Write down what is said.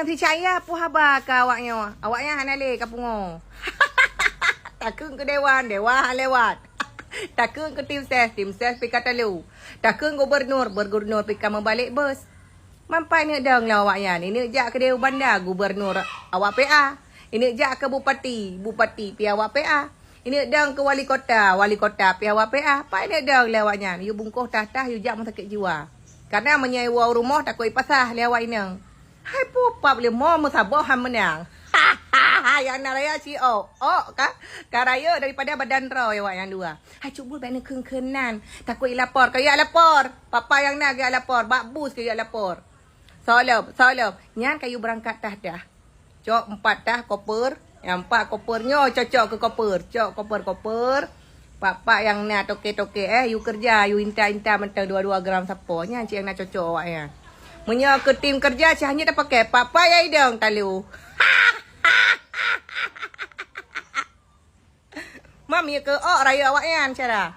jangan percaya apa khabar ke awaknya. Awaknya Hana le kapungo. Takun ke dewan lewat. Takun ke tim ses pergi kata lu. Takun gubernur pergi membalik bos. Mampai ni dang lah awaknya. Ini jak ke Dewan Bandar, gubernur awak PA. Ini jak ke bupati pi awak PA. Ini dang ke wali kota pi awak PA. Pai ni dang lah awaknya. You bungkuh tatah, you jak sakit jiwa. Karena menyewa rumah takut ipasah lewat ini. Hai pupa boleh mau musabah menang. Yang nak raya si kah? Raya daripada badan raw yang dua. Hai Cagub benda kenan. Takut lapor. Kau ya lapor. Papa yang nak ya lapor. Bakbus ke ya lapor. Salam. Nyan kayu berangkat dah. Cok 4 dah koper. Yang 4 kopernya cocok ke koper. Cok koper. Papa yang nak toke-toke you kerja, you inta mentang 2 gram siapa. Nyan cik yang nak cocok awak ya. Munya ke tim kerja cik hanya dah pakai papa ya idang talu. Mam ya ke raya awak yan cara.